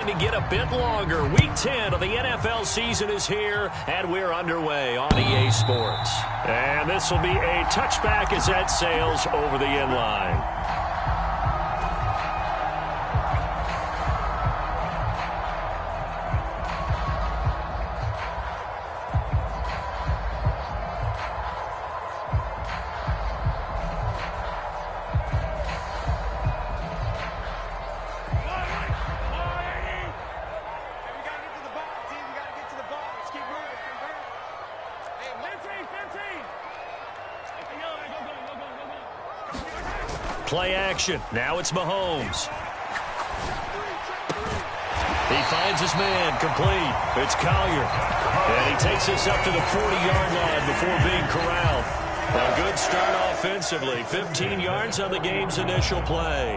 To get a bit longer. Week 10 of the NFL season is here, and we're underway on EA Sports. And this will be a touchback as that sails over the end line. Play action. Now it's Mahomes. He finds his man. Complete. It's Collier. And he takes us up to the 40-yard line before being corralled. A good start offensively. 15 yards on the game's initial play.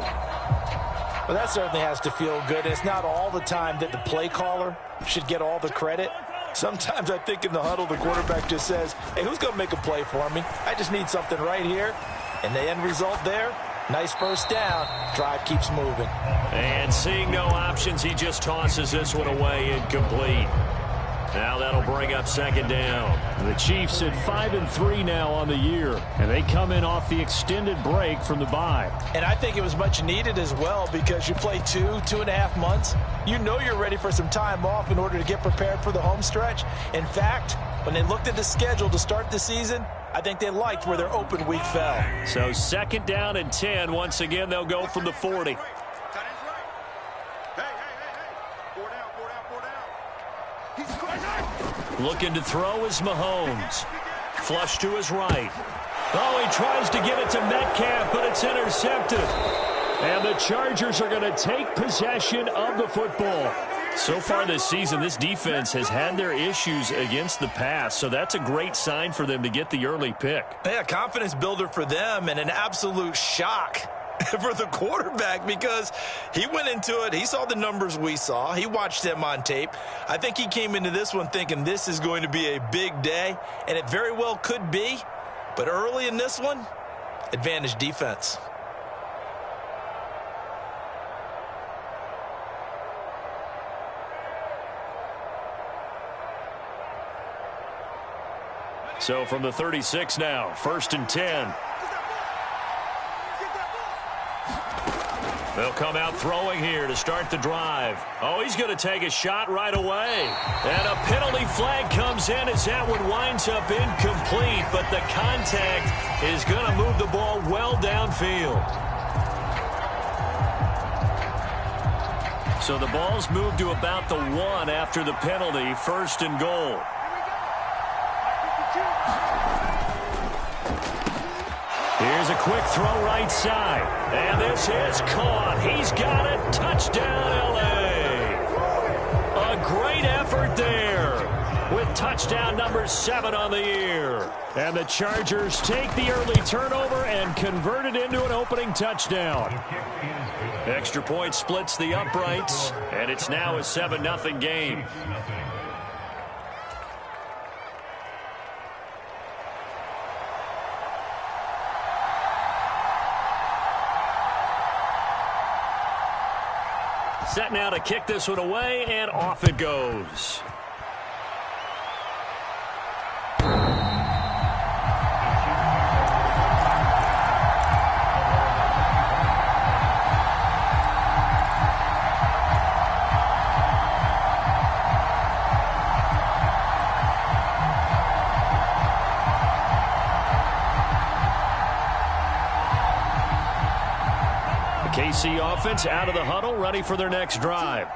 Well, that certainly has to feel good. It's not all the time that the play caller should get all the credit. Sometimes I think in the huddle, the quarterback just says, hey, who's going to make a play for me? I just need something right here. And the end result there, nice first down. Drive keeps moving. And seeing no options, he just tosses this one away incomplete. Now that'll bring up second down. The Chiefs at 5-3 now on the year, and they come in off the extended break from the bye. And I think it was much needed as well because you play 2.5 months. You know you're ready for some time off in order to get prepared for the home stretch. In fact, when they looked at the schedule to start the season, I think they liked where their open week fell. So second down and 10. Once again, they'll go from the 40. Looking to throw is Mahomes. Flush to his right. Oh, he tries to get it to Metcalf, but it's intercepted. And the Chargers are going to take possession of the football. So far this season, this defense has had their issues against the pass, so that's a great sign for them to get the early pick. Yeah, confidence builder for them and an absolute shock for the quarterback because he went into it. He saw the numbers we saw. He watched them on tape. I think he came into this one thinking this is going to be a big day, and it very well could be. But early in this one, advantage defense. So from the 36 now, first and 10. They'll come out throwing here to start the drive. Oh, he's going to take a shot right away. And a penalty flag comes in as that one winds up incomplete, but the contact is going to move the ball well downfield. So the ball's moved to about the 1 after the penalty, first and goal. Here's a quick throw right side. And this is caught. He's got it. Touchdown, L.A. A great effort there with touchdown number 7 on the year. And the Chargers take the early turnover and convert it into an opening touchdown. Extra point splits the uprights, and it's now a 7-0 game. Set now to kick this one away, and off it goes. KC offense out of the huddle, ready for their next drive.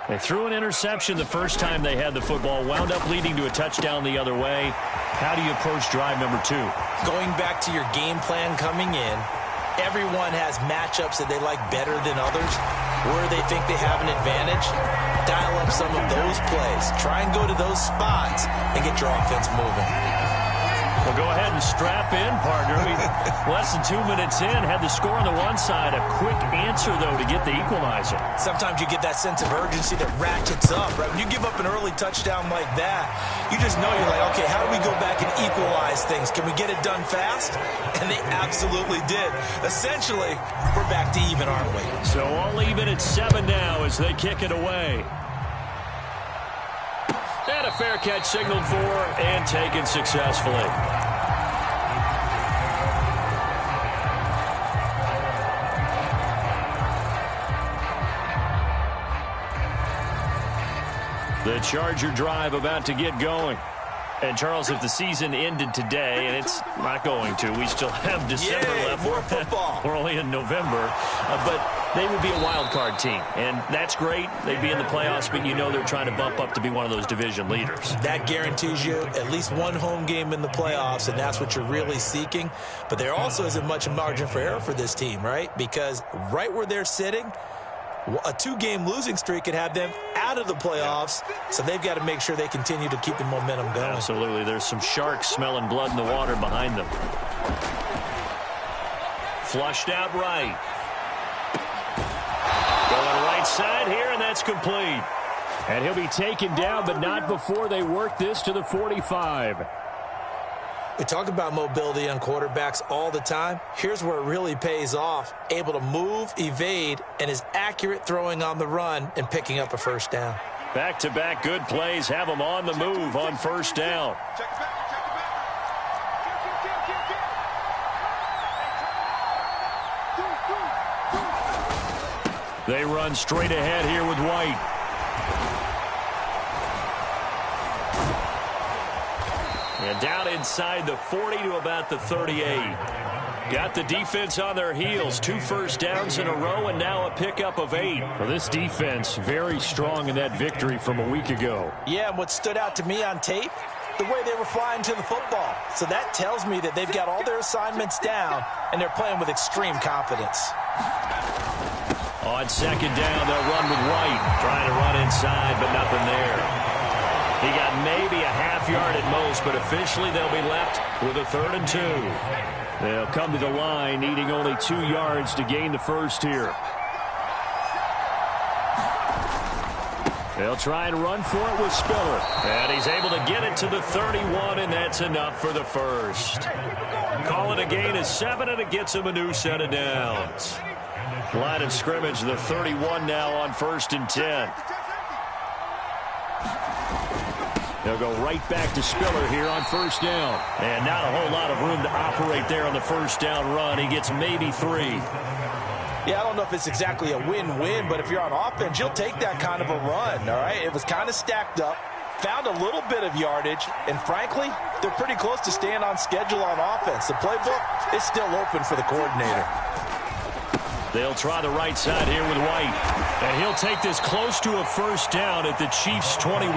They threw an interception the first time they had the football, wound up leading to a touchdown the other way. How do you approach drive number 2? Going back to your game plan coming in, everyone has matchups that they like better than others. Where they think they have an advantage, dial up some of those plays. Try and go to those spots and get your offense moving. Well, go ahead and strap in, partner. Less than 2 minutes in, had the score on the one side. A quick answer, though, to get the equalizer. Sometimes you get that sense of urgency that ratchets up, right? When you give up an early touchdown like that, you just know you're like, okay, how do we go back and equalize things? Can we get it done fast? And they absolutely did. Essentially, we're back to even, aren't we? So all even at 7 now as they kick it away. And a fair catch signaled for and taken successfully. The Charger drive about to get going. And, Charles, if the season ended today, and it's not going to, we still have December left. More football. We're only in November. But they would be a wild card team. And that's great. They'd be in the playoffs, but you know they're trying to bump up to be one of those division leaders. That guarantees you at least one home game in the playoffs, and that's what you're really seeking. But there also isn't much margin for error for this team, right? Because right where they're sitting, a 2-game losing streak could have them out of the playoffs, so they've got to make sure they continue to keep the momentum going. Absolutely. There's some sharks smelling blood in the water behind them. Flushed out right. Going right side here, and that's complete. And he'll be taken down, but not before they work this to the 45. We talk about mobility on quarterbacks all the time. Here's where it really pays off. Able to move, evade, and is accurate throwing on the run and picking up a first down. Back-to-back good plays have them on the move on first down. They run straight ahead here with White. And down inside the 40 to about the 38. Got the defense on their heels. 2 first downs in a row and now a pickup of 8. Well, this defense very strong in that victory from a week ago. Yeah, and what stood out to me on tape, the way they were flying to the football. So that tells me that they've got all their assignments down and they're playing with extreme confidence. On second down, they'll run with White. Trying to run inside, but nothing there. He got maybe a half yard at most, but officially they'll be left with a 3rd and 2. They'll come to the line, needing only 2 yards to gain the first here. They'll try and run for it with Spiller. And he's able to get it to the 31, and that's enough for the first. Call it a gain of 7, and it gets him a new set of downs. Line of scrimmage, the 31 now on 1st and 10. They'll go right back to Spiller here on first down. And not a whole lot of room to operate there on the first down run. He gets maybe 3. Yeah, I don't know if it's exactly a win-win, but if you're on offense, you'll take that kind of a run, all right? It was kind of stacked up, found a little bit of yardage, and frankly, they're pretty close to staying on schedule on offense. The playbook is still open for the coordinator. They'll try the right side here with White. And he'll take this close to a first down at the Chiefs' 21.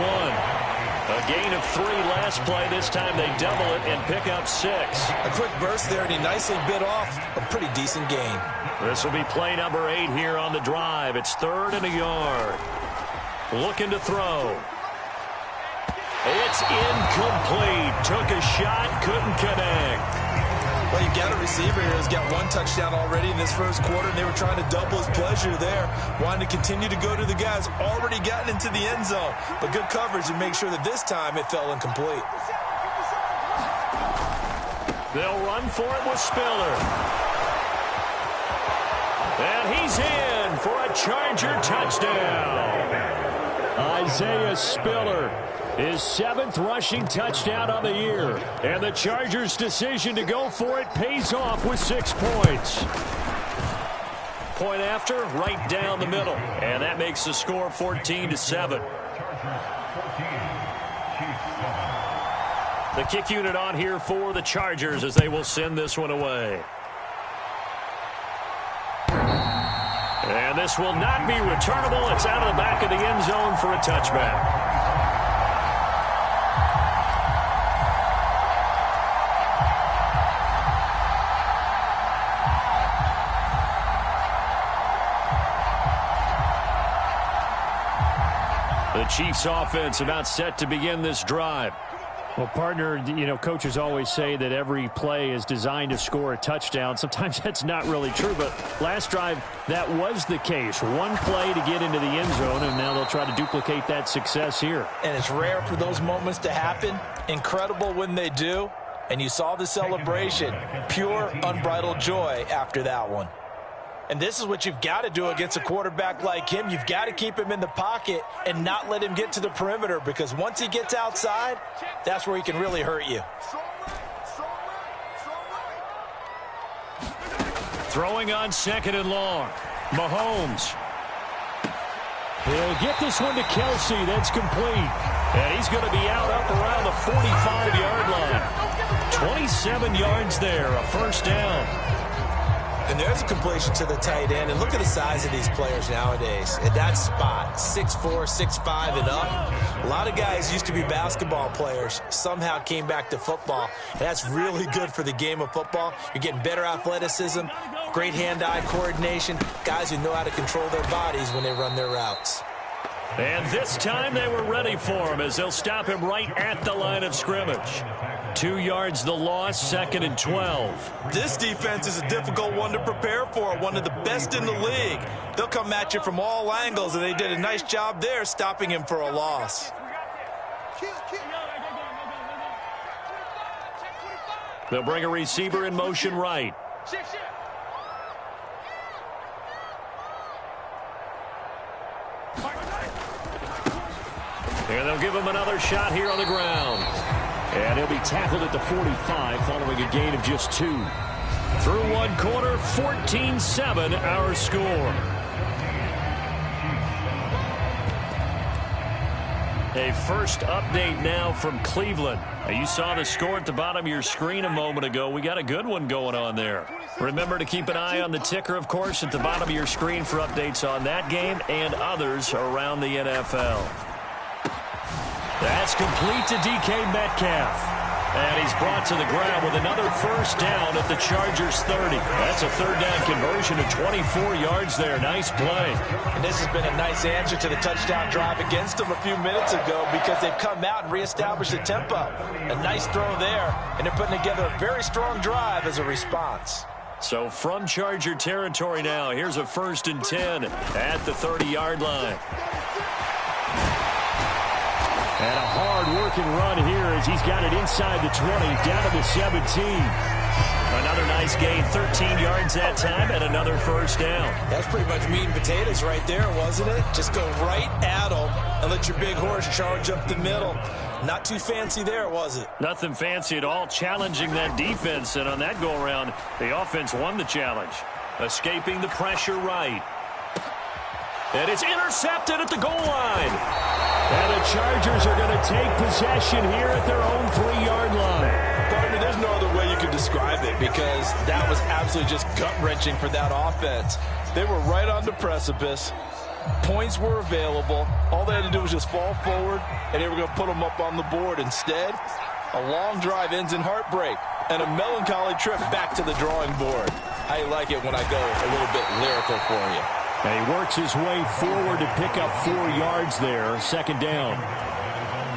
A gain of 3 last play. This time they double it and pick up 6. A quick burst there, and he nicely bit off a pretty decent gain. This will be play number 8 here on the drive. It's 3rd and a yard. Looking to throw. It's incomplete. Took a shot, couldn't connect. Well, you've got a receiver here who's got 1 touchdown already in this first quarter, and they were trying to double his pleasure there. Wanting to continue to go to the guys already gotten into the end zone. But good coverage and make sure that this time it fell incomplete. They'll run for it with Spiller. And he's in for a Charger touchdown. Isaiah Spiller. His 7th rushing touchdown on the year. And the Chargers' decision to go for it pays off with 6 points. Point after, right down the middle. And that makes the score 14-7. The kick unit on here for the Chargers as they will send this one away. And this will not be returnable. It's out of the back of the end zone for a touchback. The Chiefs offense about set to begin this drive. Well, partner, you know, coaches always say that every play is designed to score a touchdown. Sometimes that's not really true, but last drive, that was the case. One play to get into the end zone, and now they'll try to duplicate that success here. And it's rare for those moments to happen. Incredible when they do. And you saw the celebration. Pure, unbridled joy after that one. And this is what you've got to do against a quarterback like him. You've got to keep him in the pocket and not let him get to the perimeter, because once he gets outside, that's where he can really hurt you. Throwing on 2nd and long. Mahomes. He'll get this one to Kelsey. That's complete. And he's going to be out up around the 45-yard line. 27 yards there, a first down. And there's a completion to the tight end. And look at the size of these players nowadays. At that spot, 6'4", 6'5", and up. A lot of guys used to be basketball players, somehow came back to football. And that's really good for the game of football. You're getting better athleticism, great hand-eye coordination, guys who know how to control their bodies when they run their routes. And this time they were ready for him as they'll stop him right at the line of scrimmage. 2 yards the loss, 2nd and 12. This defense is a difficult one to prepare for, one of the best in the league. They'll come at you from all angles, and they did a nice job there stopping him for a loss. They'll bring a receiver in motion right. And they'll give him another shot here on the ground. And he'll be tackled at the 45 following a gain of just 2. Through one quarter, 14-7 our score. A first update now from Cleveland. You saw the score at the bottom of your screen a moment ago. We got a good one going on there. Remember to keep an eye on the ticker, of course, at the bottom of your screen for updates on that game and others around the NFL. That's complete to DK Metcalf. And he's brought to the ground with another first down at the Chargers 30. That's a third down conversion of 24 yards there. Nice play. And this has been a nice answer to the touchdown drive against them a few minutes ago, because they've come out and reestablished the tempo. A nice throw there, and they're putting together a very strong drive as a response. So from Charger territory now, here's a 1st and 10 at the 30-yard line. And a hard-working run here as he's got it inside the 20, down to the 17. Another nice gain, 13 yards that time, and another first down. That's pretty much meat and potatoes right there, wasn't it? Just go right at them and let your big horse charge up the middle. Not too fancy there, was it? Nothing fancy at all, challenging that defense. And on that go-around, the offense won the challenge. Escaping the pressure right. And it's intercepted at the goal line. And the Chargers are going to take possession here at their own 3-yard line. Partner, there's no other way you could describe it, because that was absolutely just gut-wrenching for that offense. They were right on the precipice. Points were available. All they had to do was just fall forward, and they were going to put them up on the board. Instead, a long drive ends in heartbreak and a melancholy trip back to the drawing board. I like it when I go a little bit lyrical for you. And he works his way forward to pick up 4 yards there, 2nd down.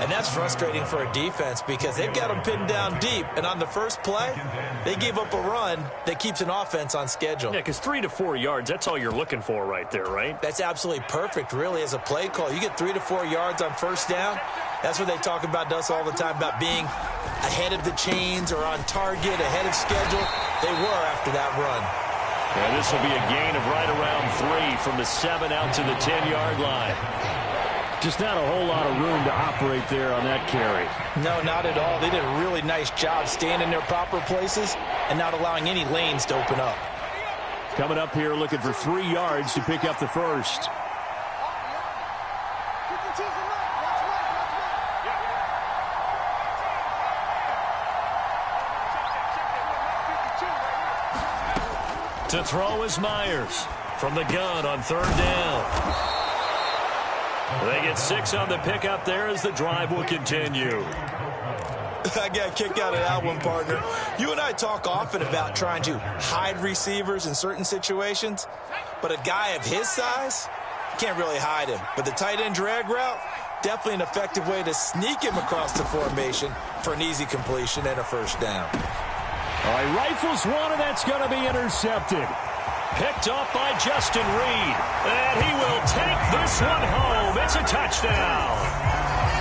And that's frustrating for a defense, because they've got them pinned down deep. And on the first play, they gave up a run that keeps an offense on schedule. Yeah, because 3 to 4 yards, that's all you're looking for right there, right? That's absolutely perfect, really, as a play call. You get 3 to 4 yards on first down. That's what they talk about us all the time, about being ahead of the chains or on target, ahead of schedule. They were after that run. And this will be a gain of right around 3 from the 7 out to the 10-yard line. Just not a whole lot of room to operate there on that carry. No, not at all. They did a really nice job staying in their proper places and not allowing any lanes to open up. Coming up here looking for 3 yards to pick up the first. To throw is Myers from the gun on 3rd down. They get 6 on the pickup there as the drive will continue. I got a kick out of that one, partner. You and I talk often about trying to hide receivers in certain situations, but a guy of his size, can't really hide him. But the tight end drag route, Definitely an effective way to sneak him across the formation for an easy completion and a first down. All right, rifles one, and that's going to be intercepted. Picked off by Justin Reed. And he will take this one home. It's a touchdown.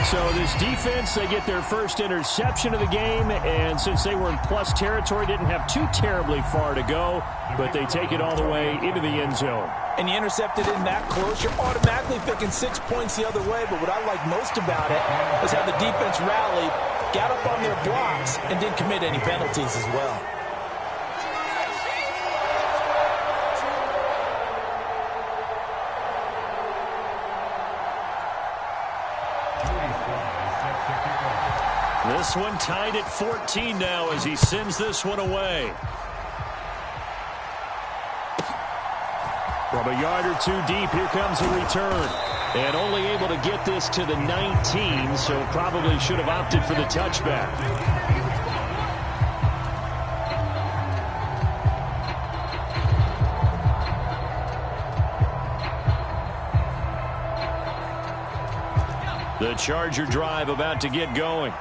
So this defense, they get their first interception of the game, and since they were in plus territory, didn't have too terribly far to go, but they take it all the way into the end zone. And you intercepted in that close, you're automatically thinking 6 points the other way, but what I like most about it is how the defense rallied, got up on their blocks, and didn't commit any penalties as well. This one tied at 14 now as he sends this one away. From a yard or two deep, here comes a return. And only able to get this to the 19, so probably should have opted for the touchback. The Charger drive about to get going.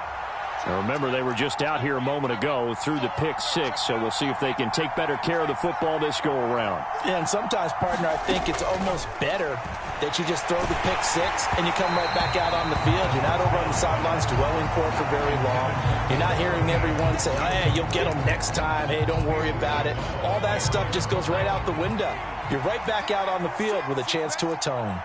Now remember, they were just out here a moment ago through the pick six, so we'll see if they can take better care of the football this go-around. Yeah, and sometimes, partner, I think it's almost better that you just throw the pick six and you come right back out on the field. You're not over on the sidelines dwelling for it for very long. You're not hearing everyone say, oh, hey, you'll get them next time. Hey, don't worry about it. All that stuff just goes right out the window. You're right back out on the field with a chance to atone.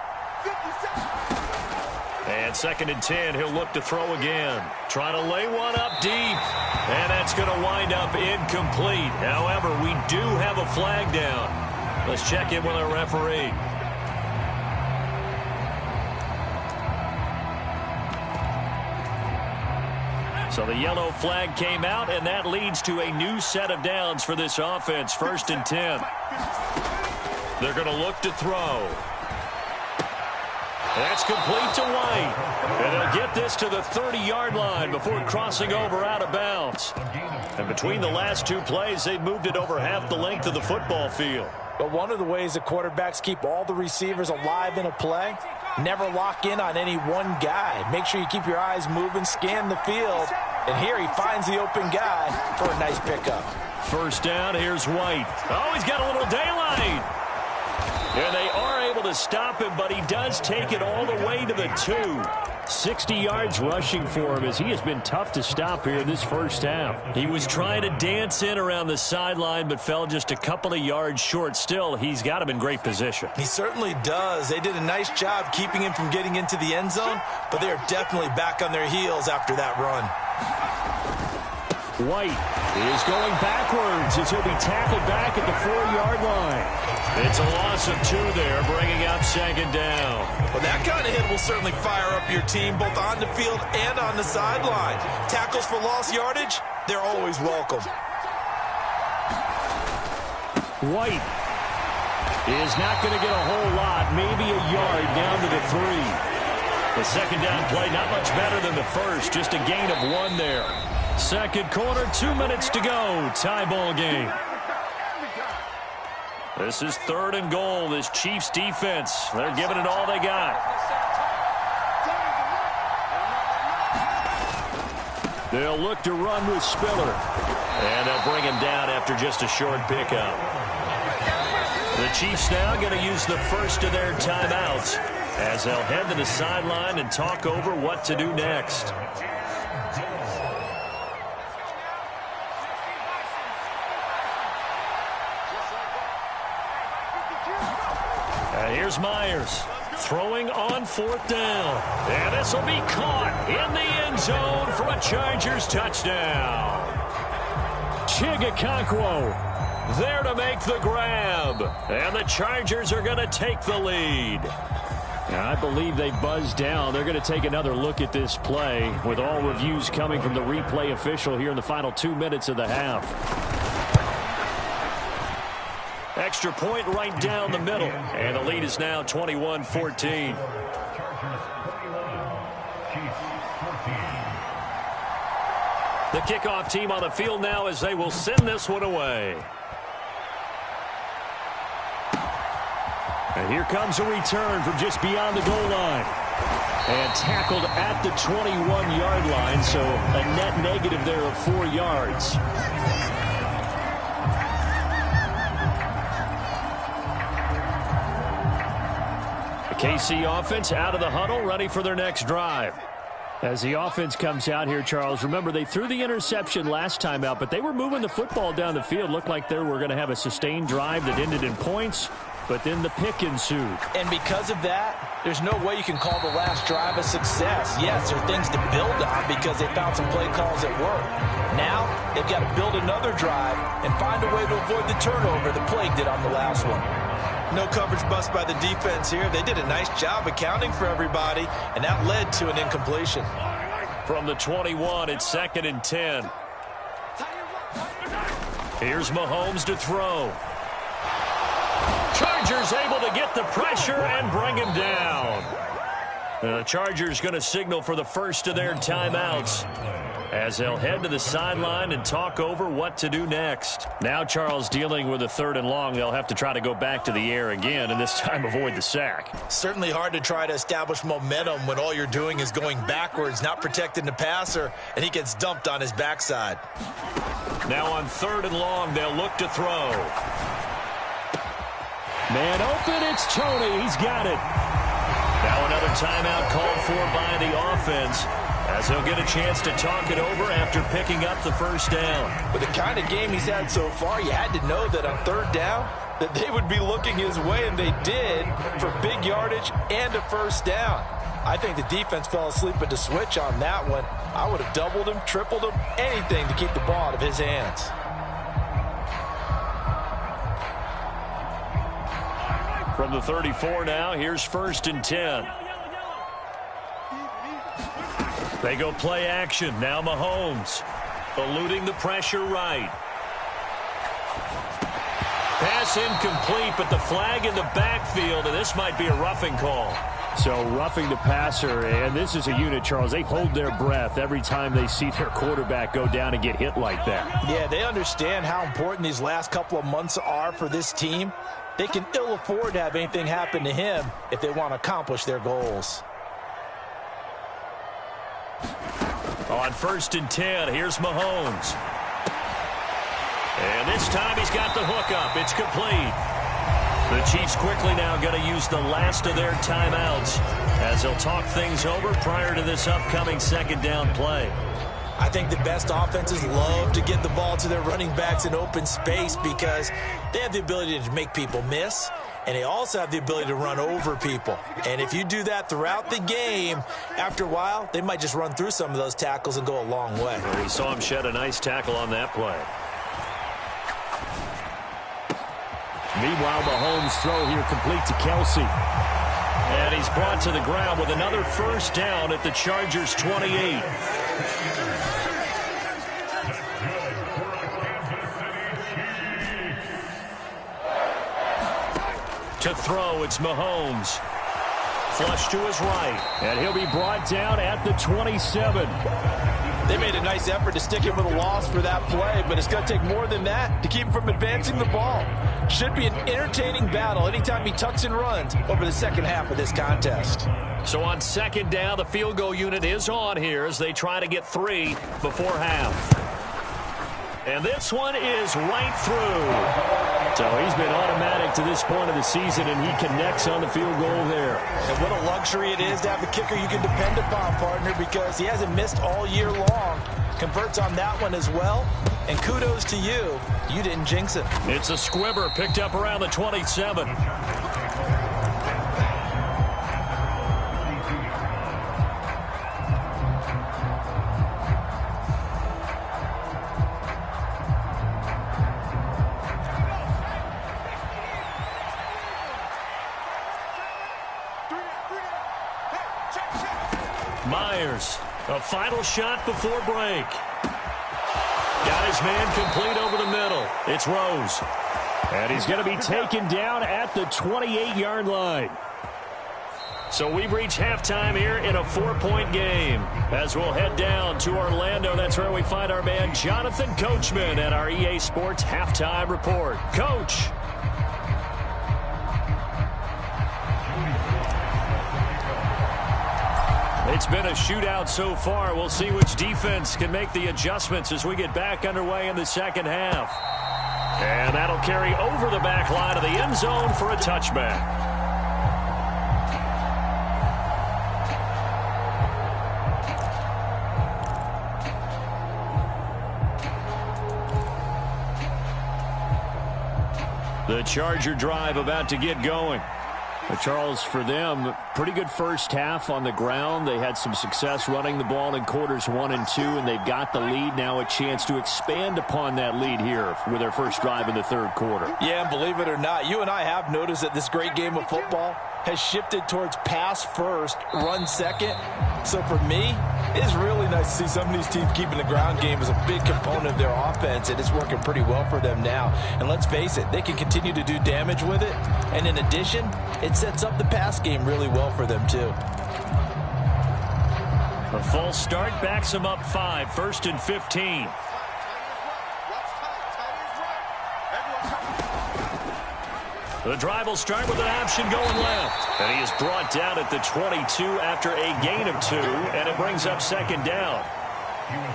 And 2nd and 10, he'll look to throw again. Trying to lay one up deep. And that's going to wind up incomplete. However, we do have a flag down. Let's check in with our referee. So the yellow flag came out, and that leads to a new set of downs for this offense. 1st and 10. They're going to look to throw. That's complete to White. And they'll get this to the 30-yard line before crossing over out of bounds. And between the last two plays, they've moved it over half the length of the football field. But one of the ways that quarterbacks keep all the receivers alive in a play, never lock in on any one guy. Make sure you keep your eyes moving, scan the field. And here he finds the open guy for a nice pickup. First down, here's White. Oh, he's got a little daylight. And they are able to stop him, but he does take it all the way to the 2. 60 yards rushing for him as he has been tough to stop here in this first half. He was trying to dance in around the sideline, but fell just a couple of yards short. Still, he's got him in great position. He certainly does. They did a nice job keeping him from getting into the end zone, but they are definitely back on their heels after that run. White is going backwards as he'll be tackled back at the 4-yard line. It's a loss of 2 there, bringing up 2nd down. Well, that kind of hit will certainly fire up your team both on the field and on the sideline. Tackles for lost yardage, they're always welcome. White is not going to get a whole lot, maybe a yard down to the 3. The 2nd down play, not much better than the first, just a gain of 1 there. 2nd quarter, 2 minutes to go, tie ball game. This is 3rd and goal. This Chiefs defense, they're giving it all they got. They'll look to run with Spiller. And they'll bring him down after just a short pickup. The Chiefs now going to use the first of their timeouts as they'll head to the sideline and talk over what to do next. Here's Myers throwing on 4th down. And this will be caught in the end zone for a Chargers touchdown. Chigakonkwo there to make the grab. And the Chargers are going to take the lead. And I believe they buzzed down. They're going to take another look at this play with all reviews coming from the replay official here in the final 2 minutes of the half. Extra point right down the middle. And the lead is now 21-14. The kickoff team on the field now as they will send this one away. And here comes a return from just beyond the goal line. And tackled at the 21-yard line, so a net negative there of 4 yards. The KC offense out of the huddle, ready for their next drive. As the offense comes out here, Charles, remember they threw the interception last time out, but they were moving the football down the field. Looked like they were going to have a sustained drive that ended in points. But then the pick ensued. And because of that, there's no way you can call the last drive a success. Yes, there are things to build on because they found some play calls that work. Now, they've got to build another drive and find a way to avoid the turnover that plagued it on the last one. No coverage bust by the defense here. They did a nice job accounting for everybody, and that led to an incompletion. From the 21, it's 2nd and 10. Here's Mahomes to throw. Chargers able to get the pressure and bring him down. The Chargers going to signal for the first of their timeouts as they'll head to the sideline and talk over what to do next. Now Charles dealing with a 3rd and long. They'll have to try to go back to the air again and this time avoid the sack. Certainly hard to try to establish momentum when all you're doing is going backwards, not protecting the passer, and he gets dumped on his backside. Now on 3rd and long, they'll look to throw. Man open, it's Tony. He's got it. Now another timeout called for by the offense as he'll get a chance to talk it over after picking up the first down. With the kind of game he's had so far, you had to know that on 3rd down that they would be looking his way, and they did for big yardage and a first down. I think the defense fell asleep at the switch on that one. I would have doubled him, tripled him, anything to keep the ball out of his hands. From the 34 now, here's 1st and 10. They go play action. Now Mahomes eluding the pressure right. Pass incomplete, but the flag in the backfield, and this might be a roughing call. So roughing the passer, and this is a unit, Charles. They hold their breath every time they see their quarterback go down and get hit like that. Yeah, they understand how important these last couple of months are for this team. They can ill afford to have anything happen to him if they want to accomplish their goals. On 1st and 10, here's Mahomes. And this time he's got the hook up. It's complete. The Chiefs quickly now going to use the last of their timeouts as they'll talk things over prior to this upcoming 2nd down play. I think the best offenses love to get the ball to their running backs in open space because they have the ability to make people miss, and they also have the ability to run over people. And if you do that throughout the game, after a while, they might just run through some of those tackles and go a long way. Well, we saw him shed a nice tackle on that play. Meanwhile, Mahomes' throw here complete to Kelsey. And he's brought to the ground with another first down at the Chargers' 28. To throw, it's Mahomes. Flush to his right. And he'll be brought down at the 27. They made a nice effort to stick him with a loss for that play, but it's going to take more than that to keep him from advancing the ball. Should be an entertaining battle anytime he tucks and runs over the second half of this contest. So on 2nd down, the field goal unit is on here as they try to get 3 before half. And this one is right through. So he's been automatic to this point of the season, and he connects on the field goal there. And what a luxury it is to have a kicker you can depend upon, partner, because he hasn't missed all year long. Converts on that one as well. And kudos to you. You didn't jinx it. It's a squibber picked up around the 27. Myers, a final shot before break. Got his man complete over the middle. It's Rose. And he's going to be taken down at the 28-yard line. So we've reached halftime here in a 4-point game. As we'll head down to Orlando, that's where we find our man Jonathan Coachman at our EA Sports Halftime Report. Coach. It's been a shootout so far. We'll see which defense can make the adjustments as we get back underway in the second half. And that'll carry over the back line of the end zone for a touchback. The Charger drive about to get going. Charles, for them, pretty good first half on the ground. They had some success running the ball in quarters 1 and 2, and they've got the lead. Now a chance to expand upon that lead here with their first drive in the third quarter. Yeah, and believe it or not, you and I have noticed that this great game of football has shifted towards pass first, run second. So for me, it's really nice to see some of these teams keeping the ground game as a big component of their offense, and it's working pretty well for them now. And let's face it, they can continue to do damage with it. And in addition, it sets up the pass game really well for them too. A false start backs them up 5, 1st and 15. The drive will start with an option going left. And he is brought down at the 22 after a gain of 2, and it brings up second down.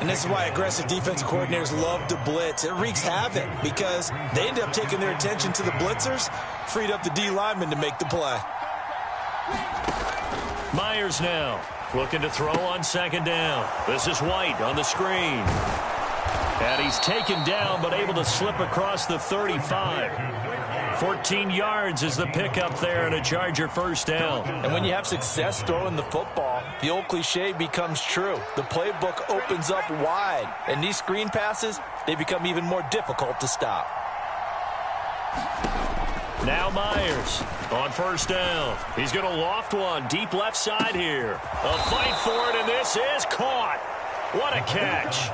And this is why aggressive defensive coordinators love to blitz. It wreaks havoc because they end up taking their attention to the blitzers, freed up the D lineman to make the play. Myers now looking to throw on second down. This is White on the screen. And he's taken down but able to slip across the 35. 14 yards is the pickup there and a Charger first down. And when you have success throwing the football, the old cliche becomes true. The playbook opens up wide, and these screen passes, they become even more difficult to stop. Now Myers on first down. He's going to loft one deep left side here. A fight for it, and this is caught. What a catch.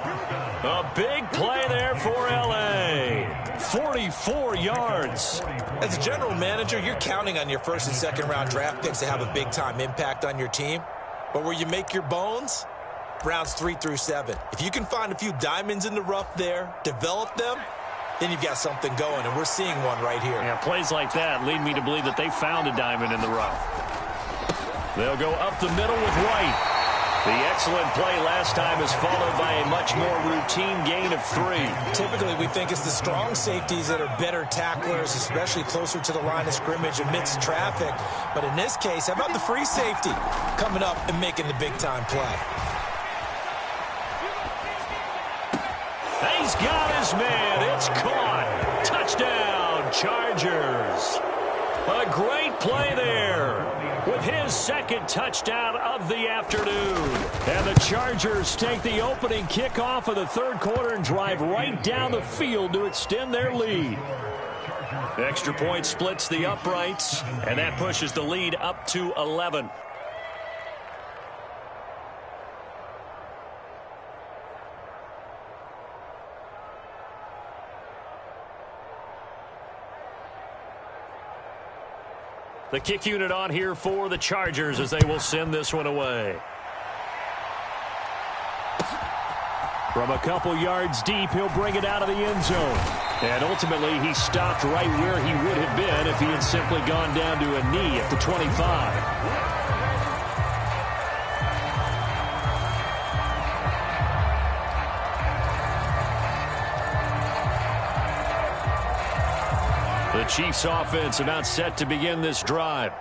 A big play there for L.A. 44 yards. As a general manager, you're counting on your first and second round draft picks to have a big-time impact on your team. But where you make your bones, rounds 3 through 7. If you can find a few diamonds in the rough there, develop them, then you've got something going, and we're seeing one right here. Yeah, plays like that lead me to believe that they found a diamond in the rough. They'll go up the middle with White. The excellent play last time is followed by a much more routine gain of 3. Typically, we think it's the strong safeties that are better tacklers, especially closer to the line of scrimmage amidst traffic. But in this case, how about the free safety coming up and making the big-time play? He's got his man. It's caught. Touchdown, Chargers. A great play there with his second touchdown of the afternoon. And the Chargers take the opening kickoff of the third quarter and drive right down the field to extend their lead. The extra point splits the uprights, and that pushes the lead up to 11. The kick unit on here for the Chargers as they will send this one away. From a couple yards deep, he'll bring it out of the end zone. And ultimately, he stopped right where he would have been if he had simply gone down to a knee at the 25. The Chiefs offense about set to begin this drive.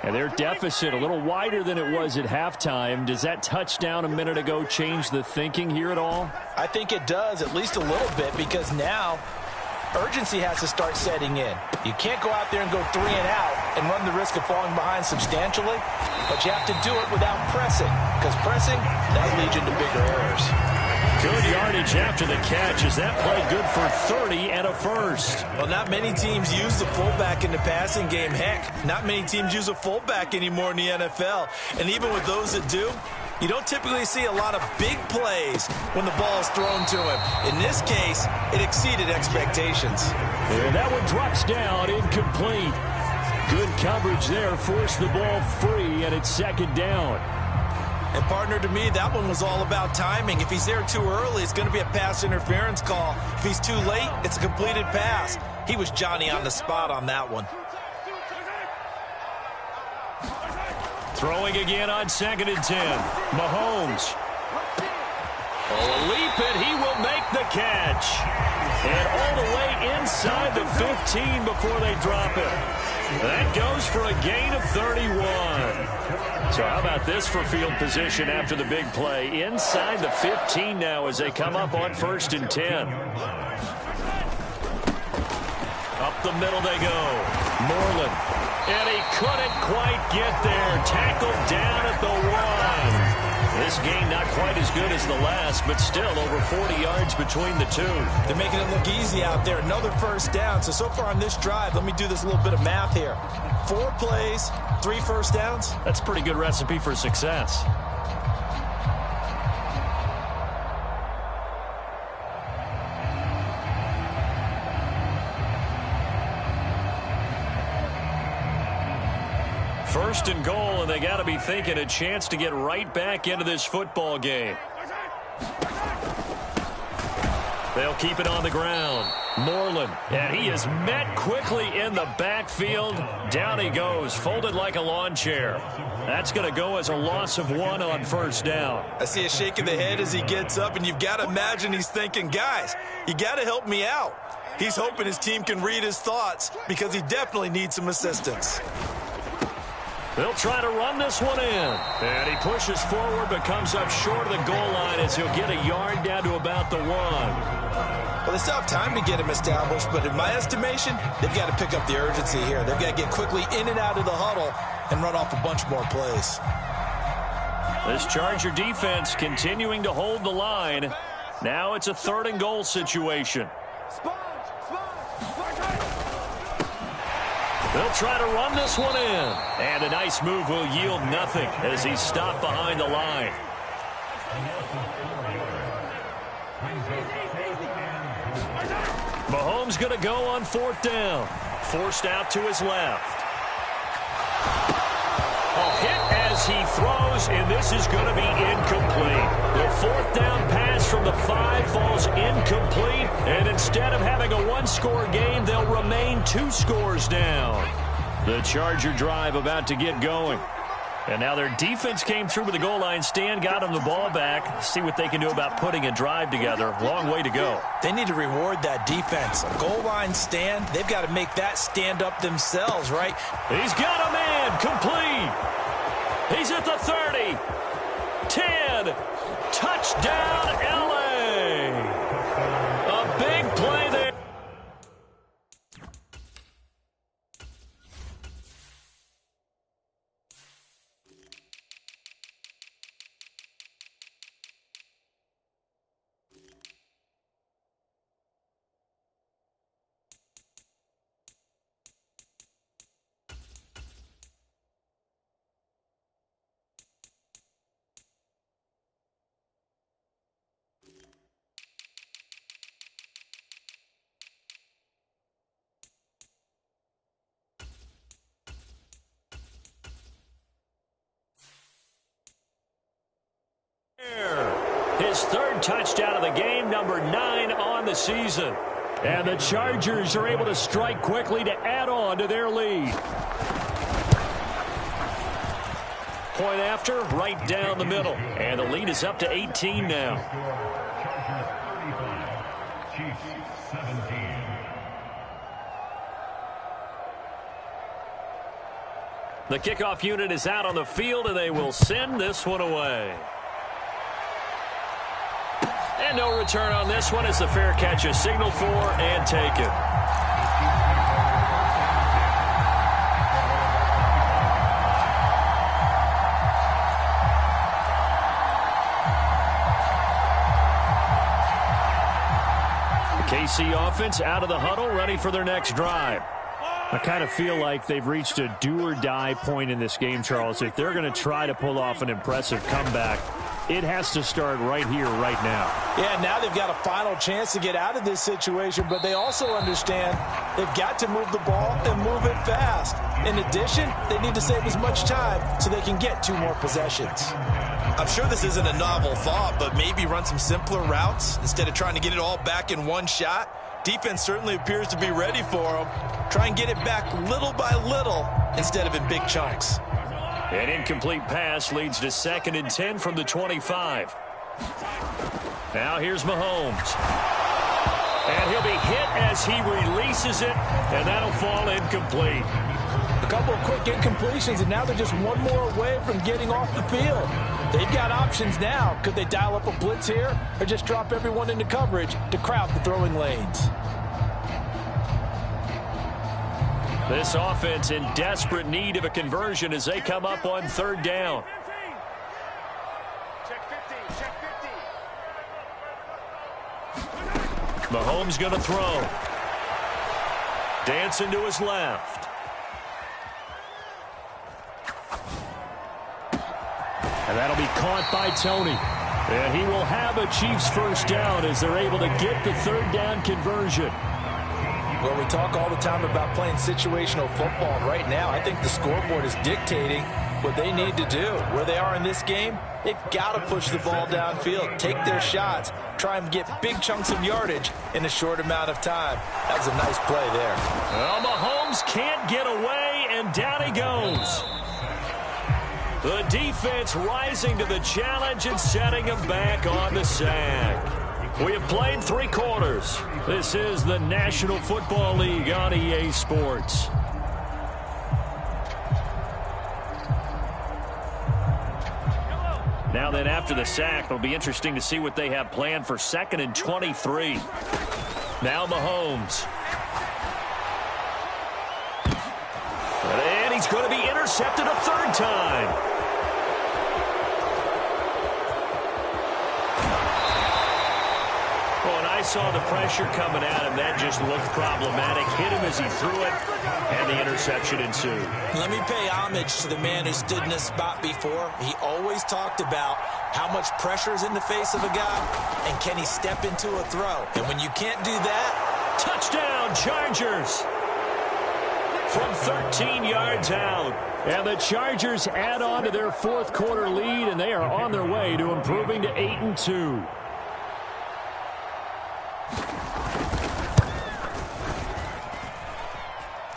And their deficit a little wider than it was at halftime. Does that touchdown a minute ago change the thinking here at all? I think it does, at least a little bit, because now urgency has to start setting in. You can't go out there and go 3 and out and run the risk of falling behind substantially, but you have to do it without pressing, because pressing, that leads you to bigger errors. Good yardage after the catch. Is that play good for 30 and a first? Well, not many teams use the fullback in the passing game. Heck, not many teams use a fullback anymore in the NFL. And even with those that do, you don't typically see a lot of big plays when the ball is thrown to him. In this case, it exceeded expectations. And that one drops down, incomplete. Good coverage there, forced the ball free, and it's second down. And, partner, to me, that one was all about timing. If he's there too early, it's going to be a pass interference call. If he's too late, it's a completed pass. He was Johnny on the spot on that one. Throwing again on 2nd and 10. Mahomes. Oh, a leap, and he will make the catch. And all the way inside the 15 before they drop it. That goes for a gain of 31. So how about this for field position after the big play? Inside the 15 now as they come up on 1st and 10. Up the middle they go. Moreland. And he couldn't quite get there. Tackled down at the 1. This game not quite as good as the last, but still over 40 yards between the two. They're making it look easy out there. Another first down. So far on this drive, let me do this little bit of math here. 4 plays, 3 first downs. That's a pretty good recipe for success. First and goal, and they got to be thinking a chance to get right back into this football game. They'll keep it on the ground. Moreland, and he is met quickly in the backfield. Down he goes, folded like a lawn chair. That's going to go as a loss of 1 on 1st down. I see a shake of the head as he gets up, and you've got to imagine he's thinking, guys, you got to help me out. He's hoping his team can read his thoughts because he definitely needs some assistance. They'll try to run this one in. And he pushes forward but comes up short of the goal line as he'll get a yard down to about the 1. Well, they still have time to get him established, but in my estimation, they've got to pick up the urgency here. They've got to get quickly in and out of the huddle and run off a bunch more plays. This Charger defense continuing to hold the line. Now it's a 3rd and goal situation. They'll try to run this one in. And a nice move will yield nothing as he's stopped behind the line. Mahomes going to go on 4th down. Forced out to his left. A hit as he throws, and this is going to be incomplete. The 4th down pass from the 5 falls incomplete, and instead of having a 1-score game, they'll remain 2 scores down. The Charger drive about to get going. And now their defense came through with the goal line stand, got them the ball back. See what they can do about putting a drive together. Long way to go. They need to reward that defense. A goal line stand, they've got to make that stand up themselves, right? He's got a man, complete. He's at the 30. 10. Touchdown, LA. A big play there. His 3rd touchdown of the game, number 9 on the season. And the Chargers are able to strike quickly to add on to their lead. Point after, right down the middle. And the lead is up to 18 now. The kickoff unit is out on the field, and they will send this one away. And no return on this one as the fair catch is signaled for and taken. The KC offense out of the huddle, ready for their next drive. I kind of feel like they've reached a do-or-die point in this game, Charles. If they're going to try to pull off an impressive comeback, it has to start right here, right now. Yeah, now they've got a final chance to get out of this situation, but they also understand they've got to move the ball and move it fast. In addition, they need to save as much time so they can get 2 more possessions. I'm sure this isn't a novel thought, but maybe run some simpler routes instead of trying to get it all back in one shot. Defense certainly appears to be ready for them. Try and get it back little by little instead of in big chunks. An incomplete pass leads to 2nd and 10 from the 25. Now here's Mahomes. And he'll be hit as he releases it, and that'll fall incomplete. A couple of quick incompletions, and now they're just one more away from getting off the field. They've got options now. Could they dial up a blitz here or just drop everyone into coverage to crowd the throwing lanes? This offense in desperate need of a conversion as they come up on 3rd down. Mahomes going to throw. Dancing to his left. And that'll be caught by Tony. And he will have a Chiefs first down as they're able to get the 3rd down conversion. Well, we talk all the time about playing situational football. Right now, I think the scoreboard is dictating what they need to do. Where they are in this game, they've got to push the ball downfield, take their shots, try and get big chunks of yardage in a short amount of time. That was a nice play there. Well, Mahomes can't get away, and down he goes. The defense rising to the challenge and setting him back on the sack. We have played 3 quarters. This is the National Football League on EA Sports. Now then, after the sack, it'll be interesting to see what they have planned for 2nd and 23. Now Mahomes. And he's going to be intercepted a 3rd time. I saw the pressure coming at him. That just looked problematic. Hit him as he threw it, and the interception ensued. Let me pay homage to the man who stood in this spot before. He always talked about how much pressure is in the face of a guy, and can he step into a throw. And when you can't do that, touchdown, Chargers! From 13 yards out. And the Chargers add on to their 4th quarter lead, and they are on their way to improving to 8-2.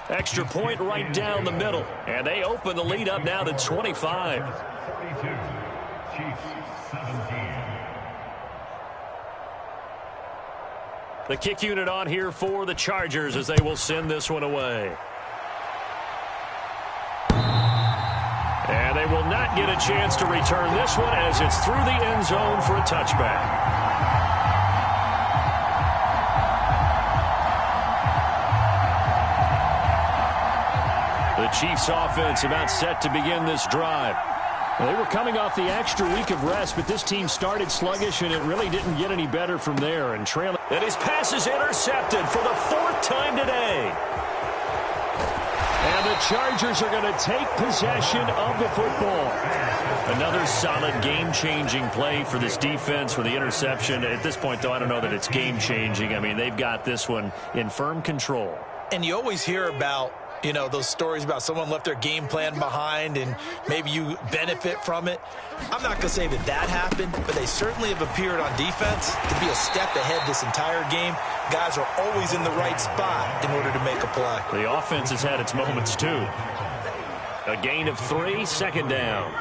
Extra point right down the middle. And they open the lead up now to 25. The kick unit on here for the Chargers as they will send this one away. And they will not get a chance to return this one as it's through the end zone for a touchback. The Chiefs offense about set to begin this drive. They were coming off the extra week of rest, but this team started sluggish, and it really didn't get any better from there. And trailing. And his pass is intercepted for the 4th time today. And the Chargers are going to take possession of the football. Another solid game-changing play for this defense for the interception. At this point, though, I don't know that it's game-changing. I mean, they've got this one in firm control. And you always hear about, you know, those stories about someone left their game plan behind and maybe you benefit from it. I'm not going to say that that happened, but they certainly have appeared on defense to be a step ahead this entire game. Guys are always in the right spot in order to make a play. The offense has had its moments, too. A gain of 3, 2nd down.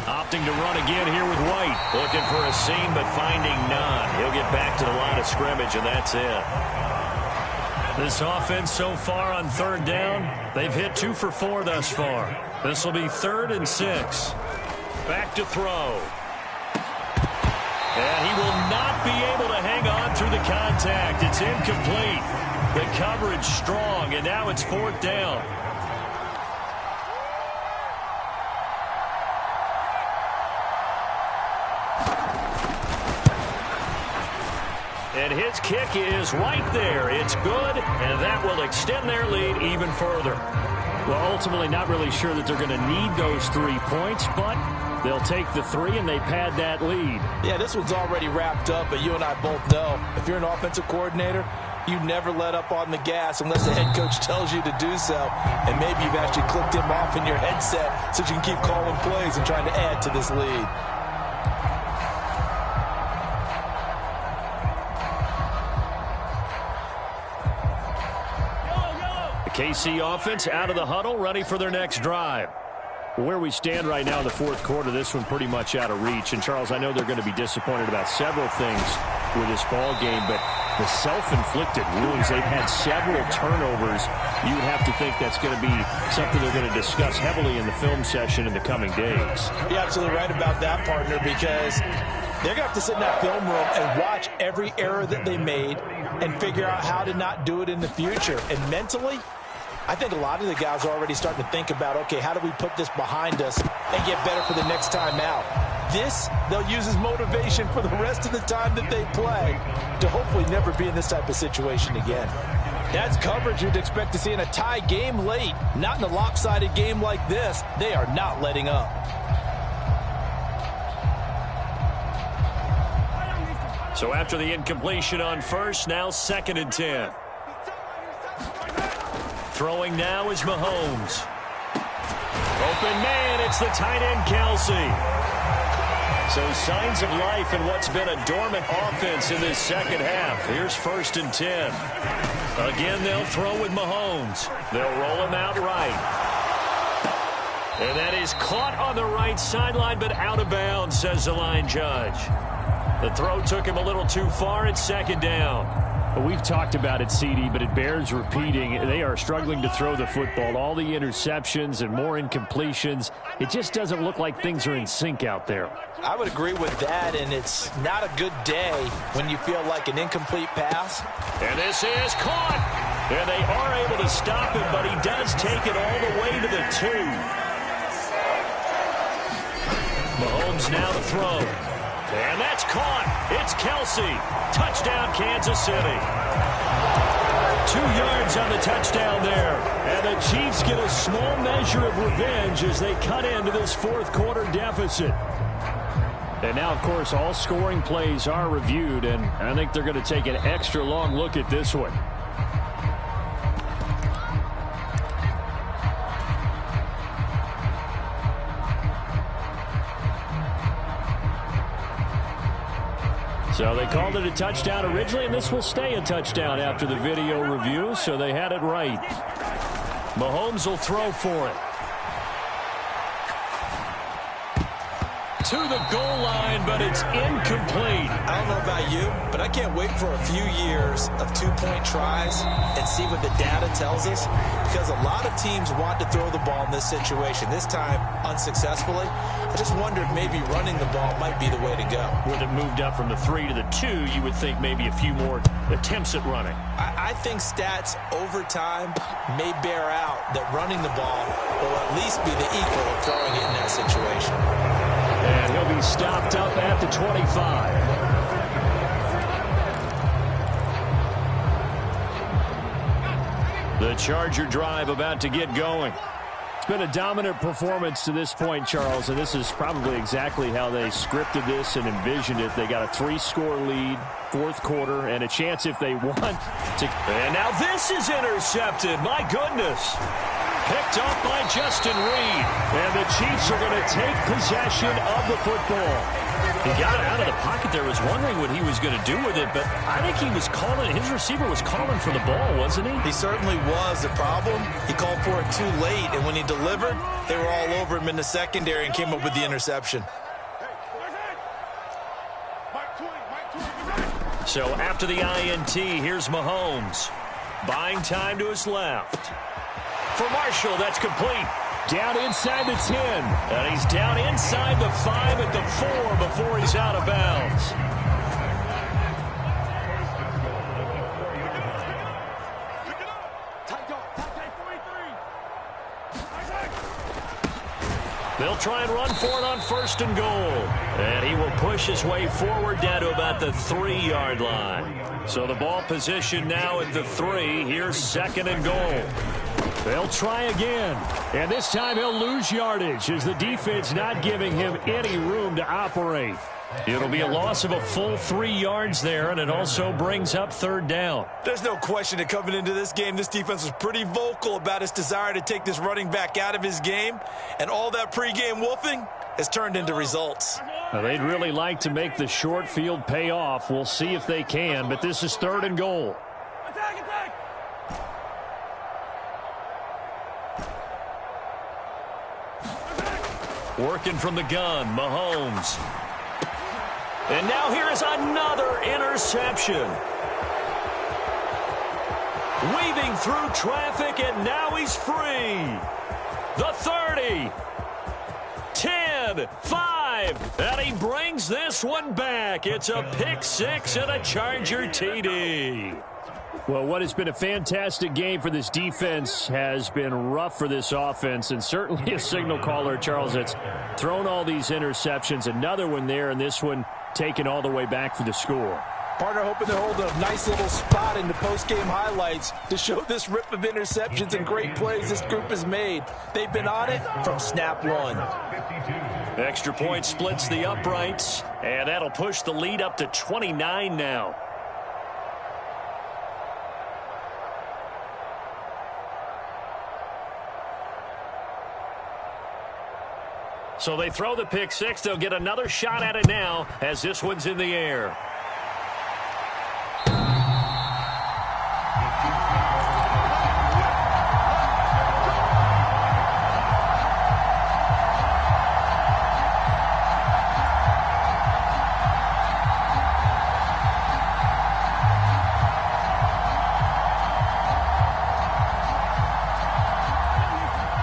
Opting to run again here with White. Looking for a seam, but finding none. He'll get back to the line of scrimmage, and that's it. This offense so far on 3rd down, they've hit 2 for 4 thus far. This will be 3rd and 6. Back to throw. And he will not be able to hang on through the contact. It's incomplete. The coverage strong, and now it's 4th down. And his kick is right there. It's good, and that will extend their lead even further. Well, ultimately, not really sure that they're going to need those 3 points, but they'll take the 3, and they pad that lead. Yeah, this one's already wrapped up, but you and I both know if you're an offensive coordinator, you never let up on the gas unless the head coach tells you to do so. And maybe you've actually clicked him off in your headset so you can keep calling plays and trying to add to this lead. KC offense out of the huddle, ready for their next drive. Where we stand right now in the fourth quarter, this one pretty much out of reach. And, Charles, I know they're going to be disappointed about several things with this ball game, but the self-inflicted wounds, they've had several turnovers. You would have to think that's going to be something they're going to discuss heavily in the film session in the coming days. You're absolutely right about that, partner, because they're going to have to sit in that film room and watch every error that they made and figure out how to not do it in the future. And mentally, I think a lot of the guys are already starting to think about, okay, how do we put this behind us and get better for the next time out? This, they'll use as motivation for the rest of the time that they play to hopefully never be in this type of situation again. That's coverage you'd expect to see in a tie game late. Not in a lopsided game like this. They are not letting up. So after the incompletion on first, now 2nd and 10. Throwing now is Mahomes. Open man, it's the tight end, Kelsey. So signs of life in what's been a dormant offense in this second half. Here's 1st and 10. Again, they'll throw with Mahomes. They'll roll him out right. And that is caught on the right sideline, but out of bounds, says the line judge. The throw took him a little too far. It's 2nd down. We've talked about it, CD, but it bears repeating. They are struggling to throw the football. All the interceptions and more incompletions. It just doesn't look like things are in sync out there. I would agree with that, and it's not a good day when you feel like an incomplete pass. And this is caught. And they are able to stop him, but he does take it all the way to the 2. Mahomes now to throw. And that's caught. It's Kelsey. Touchdown, Kansas City. 2 yards on the touchdown there. And the Chiefs get a small measure of revenge as they cut into this fourth quarter deficit. And now, of course, all scoring plays are reviewed, and I think they're going to take an extra long look at this one. So they called it a touchdown originally, and this will stay a touchdown after the video review, so they had it right. Mahomes will throw for it. To the goal line, but it's incomplete. I don't know about you, but I can't wait for a few years of 2-point tries and see what the data tells us, because a lot of teams want to throw the ball in this situation, this time unsuccessfully. I just wonder if maybe running the ball might be the way to go. With it moved up from the 3 to the 2, you would think maybe a few more attempts at running. I think stats over time may bear out that running the ball will at least be the equal of throwing it in that situation. And he'll be stopped up at the 25. The Charger drive about to get going. It's been a dominant performance to this point, Charles, and this is probably exactly how they scripted this and envisioned it. They got a 3-score lead, fourth quarter, and a chance if they want to. And now this is intercepted. My goodness. Picked up by Justin Reed. And the Chiefs are going to take possession of the football. He got it out of the pocket there. Was wondering what he was going to do with it, but I think he was calling. His receiver was calling for the ball, wasn't he? He certainly was. The problem, he called for it too late, and when he delivered, they were all over him in the secondary and came up with the interception. So after the INT, here's Mahomes. Buying time to his left. For Marshall, that's complete. Down inside the 10. And he's down inside the 5 at the 4 before he's out of bounds. They'll try and run for it on 1st and goal. And he will push his way forward down to about the 3-yard line. So the ball position now at the 3. Here's 2nd and goal. They'll try again. And this time he'll lose yardage as the defense not giving him any room to operate. It'll be a loss of a full 3 yards there, and it also brings up 3rd down. There's no question that coming into this game, this defense was pretty vocal about its desire to take this running back out of his game, and all that pregame wolfing has turned into results. Now, they'd really like to make the short field pay off. We'll see if they can, but this is 3rd and goal. Working from the gun, Mahomes. And now here is another interception. Weaving through traffic, and now he's free. The 30. 10, 5, and he brings this one back. It's a pick six and a Charger TD. Well, what has been a fantastic game for this defense has been rough for this offense, and certainly a signal caller, Charles, that's thrown all these interceptions. Another one there, and this one taken all the way back for the score. Partner hoping to hold a nice little spot in the post-game highlights to show this rip of interceptions and great plays this group has made. They've been on it from snap one. Extra point splits the uprights, and that'll push the lead up to 29 now. So they throw the pick six. They'll get another shot at it now as this one's in the air.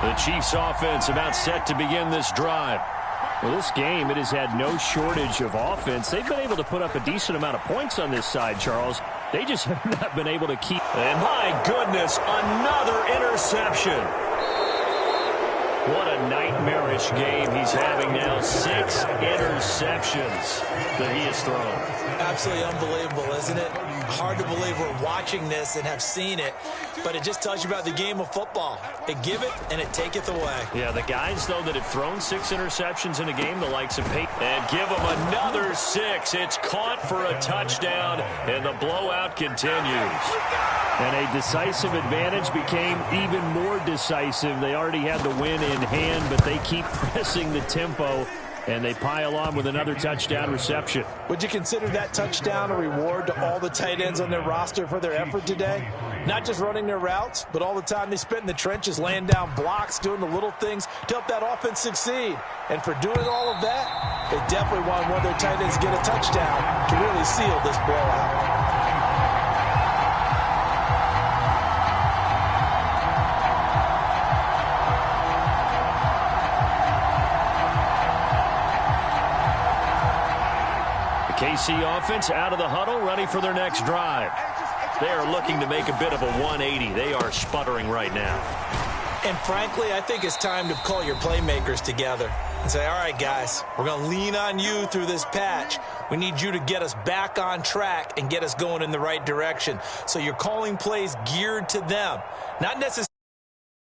The Chiefs offense about set to begin this drive. Well, this game, it has had no shortage of offense. They've been able to put up a decent amount of points on this side, Charles. They just have not been able to keep. And my goodness, another interception. What a nightmarish game he's having now. 6 interceptions that he has thrown. Absolutely unbelievable, isn't it? Hard to believe we're watching this and have seen it, but it just tells you about the game of football. It give it and it taketh away. Yeah, the guys, though, that have thrown 6 interceptions in a game, the likes of Peyton, and give them another 6. It's caught for a touchdown, and the blowout continues. And a decisive advantage became even more decisive. They already had the win in hand, but they keep pressing the tempo, and they pile on with another touchdown reception. Would you consider that touchdown a reward to all the tight ends on their roster for their effort today? Not just running their routes, but all the time they spent in the trenches, laying down blocks, doing the little things to help that offense succeed. And for doing all of that, they definitely want one of their tight ends to get a touchdown to really seal this blowout. KC offense out of the huddle, ready for their next drive. They are looking to make a bit of a 180. They are sputtering right now. And frankly, I think it's time to call your playmakers together and say, all right, guys, we're going to lean on you through this patch. We need you to get us back on track and get us going in the right direction. So you're calling plays geared to them, not necessarily